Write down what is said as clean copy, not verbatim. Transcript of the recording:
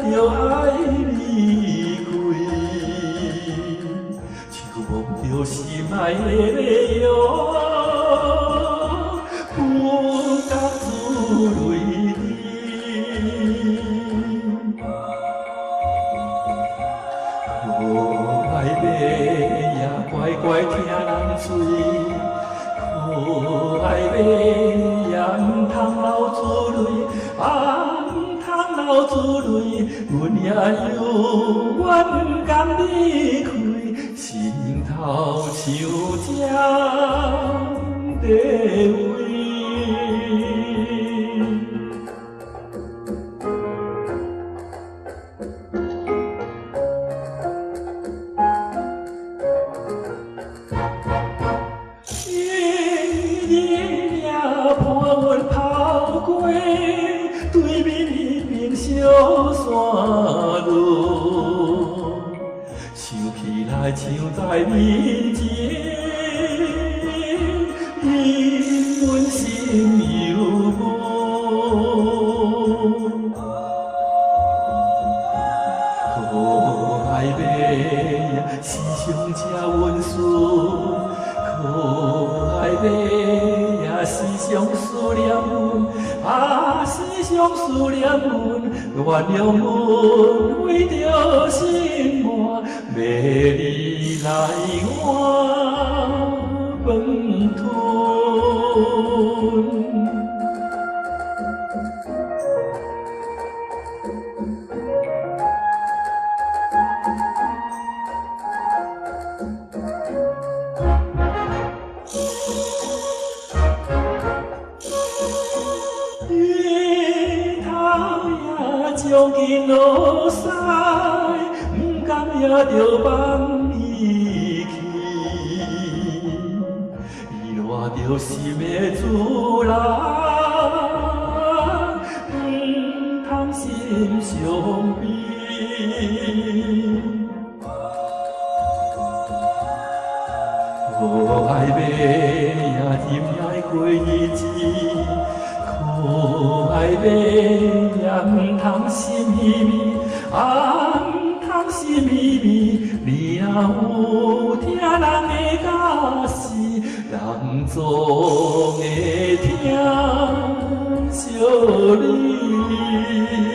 就爱离开，手摸着心爱的理由，不觉自泪滴。可爱马呀，乖乖听人催，可爱马呀，唔通流珠泪啊！ 流珠泪，阮也有冤甘离开，心头像针地位。夜夜伴阮跑过对面。 小山路，想起来像在面前，引阮心犹闷。可爱马呀，时常这温顺，可爱马呀，时常思念阮。 啊，时常思念阮，原谅阮为着心肝，要你来我饭吞。 将近落西，不甘也着放伊去，伊赖着心的主人，不通心伤悲。可爱马呀，忍耐过日子。 可爱马呀，唔通心稀微，啊，唔通心稀微。你若有听人的假事，人总会听惜你。